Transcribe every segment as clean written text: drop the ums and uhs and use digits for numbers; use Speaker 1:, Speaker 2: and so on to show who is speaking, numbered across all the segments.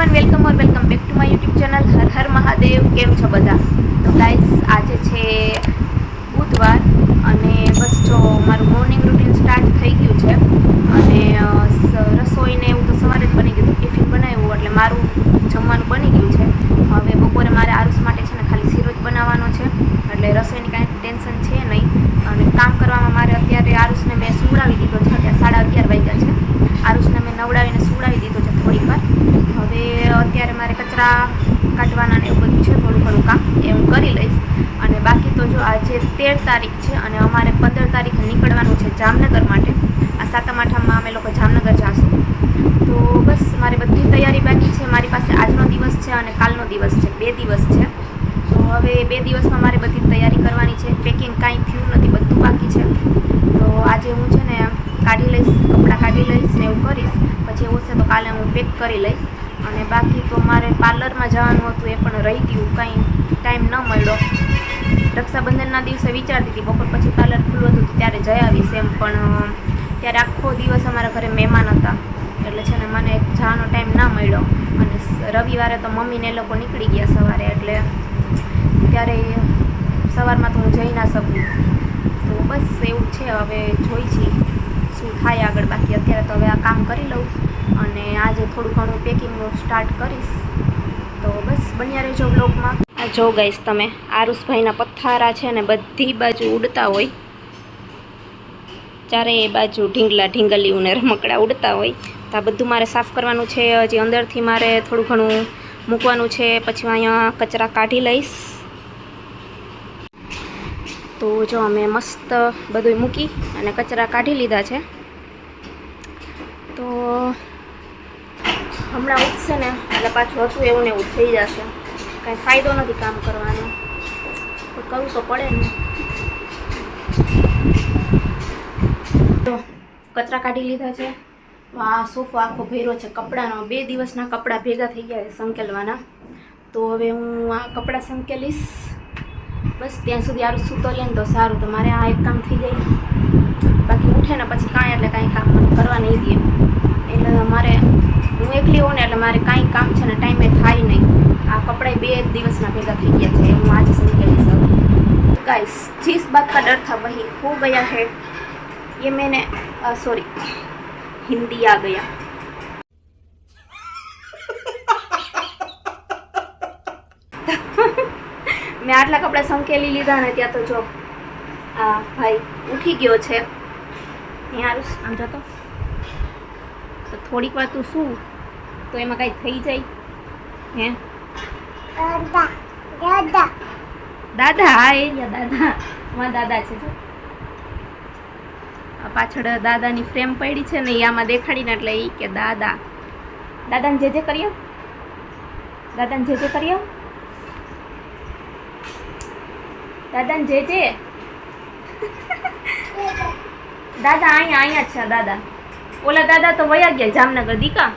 Speaker 1: Everyone welcome और welcome back to my YouTube channel Har Har Mahadev. કેમ છો બધા? તો ગાઈસ આજે છે બુધવાર અને બસ જો મારું મોર્નિંગ રૂટીન સ્ટાર્ટ થઈ ગયું છે અને રસોઈને એવું તો સવારે જ બની ગયું, ટિફિન બનાવ્યું એટલે મારું જમવાનું બની ગયું છે। હવે બપોરે મારે આરુષ માટે છે ને ખાલી શીરો જ બનાવવાનો છે એટલે રસોઈની કાંઈ ટેન્શન છે નહીં। અને કામ કરવામાં મારે અત્યારે આરુષને મેં સુવડાવી દીધો છે, અત્યારે 11:30 વાગ્યા છે। આરુષને મેં નવડાવીને સુવડાવી દીધો છે થોડીક વાર। હવે અત્યારે મારે કચરા કાઢવાના ને એવું બધું છે, થોડું ઘણું કામ એ હું કરી લઈશ। અને બાકી તો જો આજે 13 તારીખ છે અને અમારે 15 તારીખે નીકળવાનું છે જામનગર માટે। આ સાતમ આઠમમાં અમે લોકો જામનગર જઈશું। તો બસ મારી બધી તૈયારી બાકી છે। મારી પાસે આજનો દિવસ છે અને કાલનો દિવસ છે, 2 દિવસ છે। તો હવે 2 દિવસમાં મારે બધી તૈયારી કરવાની છે। પેકિંગ કાંઈ થયું નથી, બધું બાકી છે। તો આજે હું છે ને કાઢી લઈશ, કપડાં કાઢી લઈશ ને એવું કરીશ, પછી એવું છે તો કાલે હું પેક કરી લઈશ। અને બાકી તો મારે પાર્લરમાં જવાનું હતું, એ પણ રહી ગયું, કાંઈ ટાઈમ ન મળ્યો। રક્ષાબંધનના દિવસે વિચારતી હતી બપોર પછી પાર્લર ખુલ્લું હતું ત્યારે જઈ આવીશ એમ, પણ ત્યારે આખો દિવસ અમારા ઘરે મહેમાન હતા એટલે છે ને મને જવાનો ટાઈમ ના મળ્યો। અને રવિવારે તો મમ્મીને એ લોકો નીકળી ગયા સવારે, એટલે ત્યારે સવારમાં તો હું જઈ ના શકું। તો બસ એવું છે, હવે જોઈ છીએ શું થાય આગળ। બાકી અત્યારે તો હવે આ કામ કરી લઉં અને આજે થોડું ઘણું પેકિંગનું સ્ટાર્ટ કરીશ। તો બસ બન્યા રહેજો બ્લોગમાં। આ જો ગાઈસ તમે આરુષભાઈના પથ્થારા છે ને બધી બાજુ ઉડતા હોય, ચારેય બાજુ ઢીંગલા ઢીંગલીઓને રમકડા ઉડતા હોય, તો આ બધું મારે સાફ કરવાનું છે। હજી અંદરથી મારે થોડું ઘણું મૂકવાનું છે, પછી અહીંયા કચરા કાઢી લઈશ। તો જો અમે મસ્ત બધું મૂકી અને કચરા કાઢી લીધા છે। તો હમણાં ઉઠશે ને એટલે પાછું હતું એવું ને એવું થઈ જશે, કાંઈ ફાયદો નથી કામ કરવાનો, તો કરવું તો પડે ને। તો કચરા કાઢી લીધા છે। તો આ સોફો આખો ભર્યો છે કપડાનો, 2 દિવસના કપડાં ભેગા થઈ ગયા છે સંકેલવાના। તો હવે હું આ કપડાં સંકેલીશ, બસ ત્યાં સુધી આરું સૂતો લે ને તો સારું, તો મારે આ એક કામ થઈ જાય। બાકી ઉઠે ને પછી કાંઈ એટલે કાંઈ કામ મને કરવા નહીં દે, એટલે મારે હું એકલી હોઉં ને એટલે મારે કાંઈ કામ છે ને ટાઈમે થાય નહીં। આ કપડાં 2 દિવસના ભેગા થઈ ગયા છે, હું આજે સંકેલીશ। गाइस जिस बात का डर था वही हो गया है, ये मैंने सॉरी हिंदी आ गया। મેં આટલા કપડાં સંકેલી લીધા ને ત્યાં તો જો આ ભાઈ ઉઠી ગયો છે। અહીંયા આમ જતો તો થોડીક વાર તું શું તો એમાં કાંઈ થઈ જાય હે? દાદા દાદા હા એ રહ્યા દાદા, અમારા દાદા છે જો આ પાછળ દાદાની ફ્રેમ પડી છે ને, એ આમાં દેખાડીને એટલે એ કે દાદા, દાદાને જે કરી આવ, દાદાને જે કરી આવ, દાદાને જે દાદા અહીંયા છે દાદા। ઓલા દાદા તો વયા ગયા જામનગર દીકા,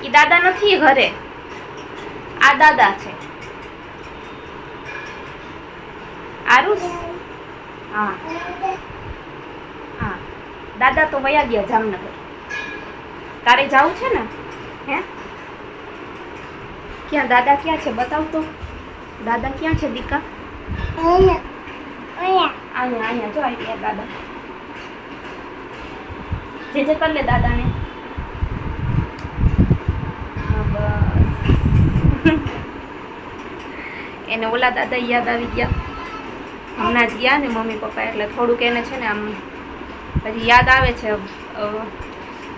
Speaker 1: એ દાદા નથી ઘરે, આ દાદા છે આરુષ। હા હા દાદા તો વયા ગયા જામનગર, તારે જવું છે ને હે? ક્યાં દાદા ક્યાં છે બતાવ તો, દાદા ક્યાં છે દીકા? અહીંયા જો આવી ગયા દાદા, જે કર લે દાદાને। હા બસ એને ઓલા દાદા યાદ આવી ગયા, હમણાં જ ગયા ને મમ્મી પપ્પા, એટલે થોડુંક એને છે ને આમ હજી યાદ આવે છે।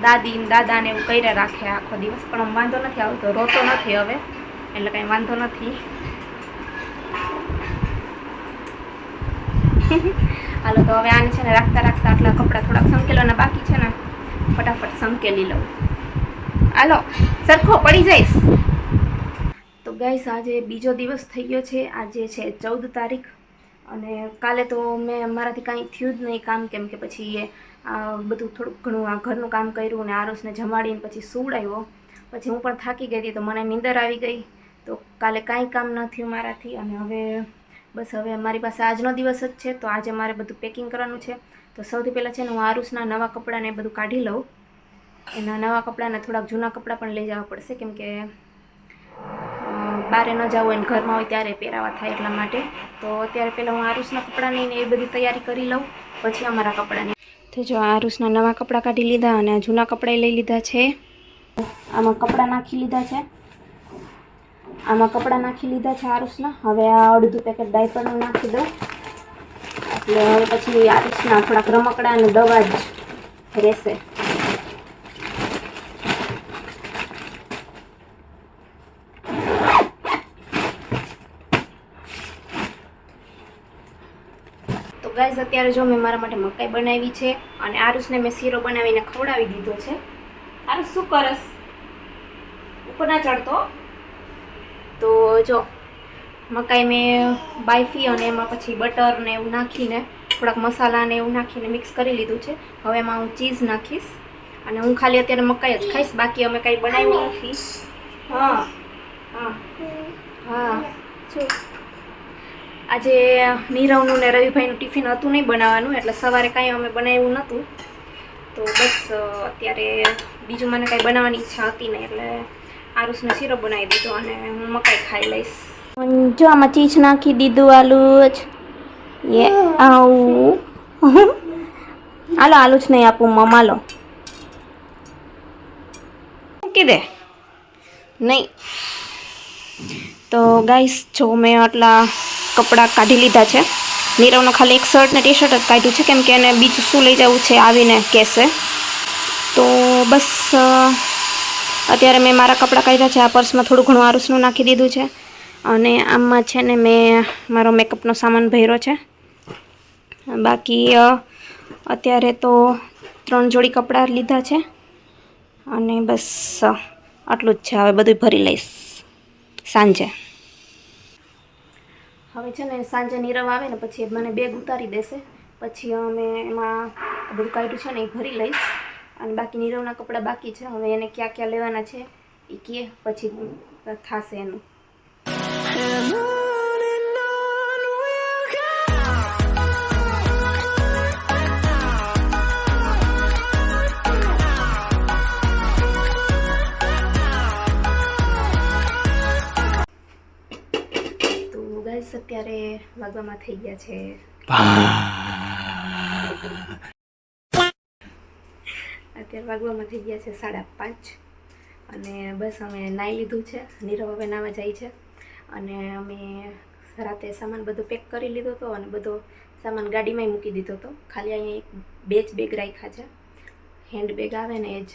Speaker 1: દાદી ને દાદાને એવું કર્યા રાખે આખો દિવસ, પણ આમ વાંધો નથી આવતો, રોતો નથી હવે, એટલે કાંઈ વાંધો નથી। હાલો તો હવે આને છે ને રાખતા રાખતા આટલા કપડાં થોડાક સંકેલવાના બાકી છે ને ફટાફટ સંકેલી લઉં। હાલો સરખો પડી જઈશ। તો ગાઈસ આજે બીજો દિવસ થઈ ગયો છે, આજે છે 14 તારીખ અને કાલે તો મારાથી કાંઈ થયું જ નહીં કામ, કેમ કે પછી બધું થોડુંક ઘણું આ ઘરનું કામ કર્યું ને આરુષને જમાડીને પછી સુવડાવ્યો, પછી હું પણ થાકી ગઈ હતી તો મને નીંદર આવી ગઈ, તો કાલે કાંઈ કામ ન થયું મારાથી। અને હવે બસ હવે મારી પાસે આજનો દિવસ જ છે, તો આજે મારે બધું પેકિંગ કરવાનું છે। તો સૌથી પહેલાં છે ને હું આરુષના નવા કપડાને બધું કાઢી લઉં। એના નવા કપડાં ને થોડાક જૂના કપડાં પણ લઈ જવા પડશે, કેમ કે બહાર ન જવું હોય ને ઘરમાં હોય ત્યારે પહેરાવા થાય એટલા માટે. તો અત્યારે પહેલાં હું આરુષના કપડાંની ને એ બધી તૈયારી કરી લઉં, પછી અમારા કપડાની. તો જો આરુષના નવા કપડાં કાઢી લીધા અને જૂના કપડાં લઈ લીધા છે. આમાં કપડાં નાખી લીધા છે, આરુષના. હવે આ અડધું પેકેટ ડાયપરનું નાખી દઉં, એટલે હવે પછી આરુષના થોડાક રમકડા અને દવા જ રહેશે. તો ગાઈઝ અત્યારે જો મેં મારા માટે મકાઈ બનાવી છે અને આરુષને મેં શીરો બનાવીને ખવડાવી દીધો છે. આરુષ શું કરસ? ઉપર ના ચડતો. તો જો મકાઈ મેં બાફી અને એમાં પછી બટર ને એવું નાખીને થોડાક મસાલા ને એવું નાખીને મિક્સ કરી લીધું છે. હવે એમાં હું ચીઝ નાખીશ અને હું ખાલી અત્યારે મકાઈ જ ખાઈશ, બાકી અમે કાંઈ બનાવ્યું નથી. હા હા હા જો આજે નીરવનું ને રવિભાઈનું ટિફિન હતું નહીં બનાવવાનું, એટલે સવારે કાંઈ અમે બનાવ્યું નહોતું. તો બસ અત્યારે બીજું મને કાંઈ બનાવવાની ઈચ્છા હતી નહીં, એટલે આરુષને શીરો બનાવી દીધો અને હું મકાઈ ખાઈ લઈશ. જો આમાં ચીઝ નાખી દીધું આલું જ. આવું આલો જ નહીં આપું મમ્મા લો મૂકી દે નહીં. તો ગાઈસ જો મેં આટલા કપડાં કાઢી લીધા છે. નીરવનો ખાલી એક શર્ટ ને ટી શર્ટ જ કાઢ્યું છે, કેમ કે એને બીજું શું લઈ જવું છે આવીને કહેશે. તો બસ અત્યારે મેં મારા કપડાં કાઢ્યા છે. આ પર્સમાં થોડું ઘણું આરુષનું નાખી દીધું છે અને આમાં છે ને મેં મારો મેકઅપનો સામાન ભર્યો છે. બાકી અત્યારે તો 3 જોડી કપડાં લીધા છે અને બસ આટલું જ છે. હવે બધું ભરી લઈશ સાંજે. હવે છે ને સાંજે નીરવ આવે ને પછી મને બેગ ઉતારી દેશે, પછી અમે એમાં બધું કાઢ્યું છે ને એ ભરી લઈશ. અને બાકી નીરવના કપડાં બાકી છે. હવે એને ક્યાં ક્યાં લેવાના છે એ કહે પછી થશે એનું. અત્યારે વાગવામાં થઈ ગયા છે અત્યારે વાગવામાં થઈ ગયા છે 5:30 અને બસ અમે નાહી લીધું છે. નીરવ હવે નાવા જાય છે અને અમે રાતે સામાન બધો પેક કરી લીધો હતો અને બધો સામાન ગાડીમાં મૂકી દીધો હતો. ખાલી અહીંયા એક બેગ રાખ્યા છે, હેન્ડ બેગ આવે ને એ જ.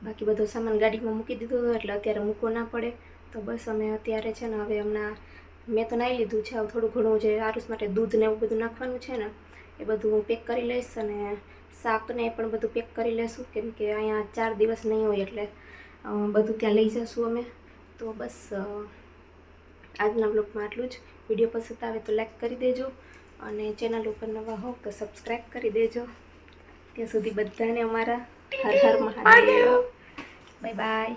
Speaker 1: બાકી બધો સામાન ગાડીમાં મૂકી દીધો હતો એટલે અત્યારે મૂકવો ના પડે. તો બસ અમે અત્યારે છે ને હવે હમણાં મેં તો નાહી લીધું છે. હવે થોડું ઘણું જે આરુષ માટે દૂધ ને એવું બધું નાખવાનું છે ને એ બધું હું પેક કરી લઈશ અને શાકને પણ બધું પેક કરી લઈશું, કેમ કે અહીંયા 4 દિવસ નહીં હોય એટલે બધું ત્યાં લઈ જઈશું અમે. તો બસ આજના બ્લોગમાં આટલું જ. વિડીયો પસંદ આવે તો લાઈક કરી દેજો અને ચેનલ ઉપર નવા હો તો સબસ્ક્રાઈબ કરી દેજો. ત્યાં સુધી બધાને અમારા હર હર મહાદેવ. Bye by.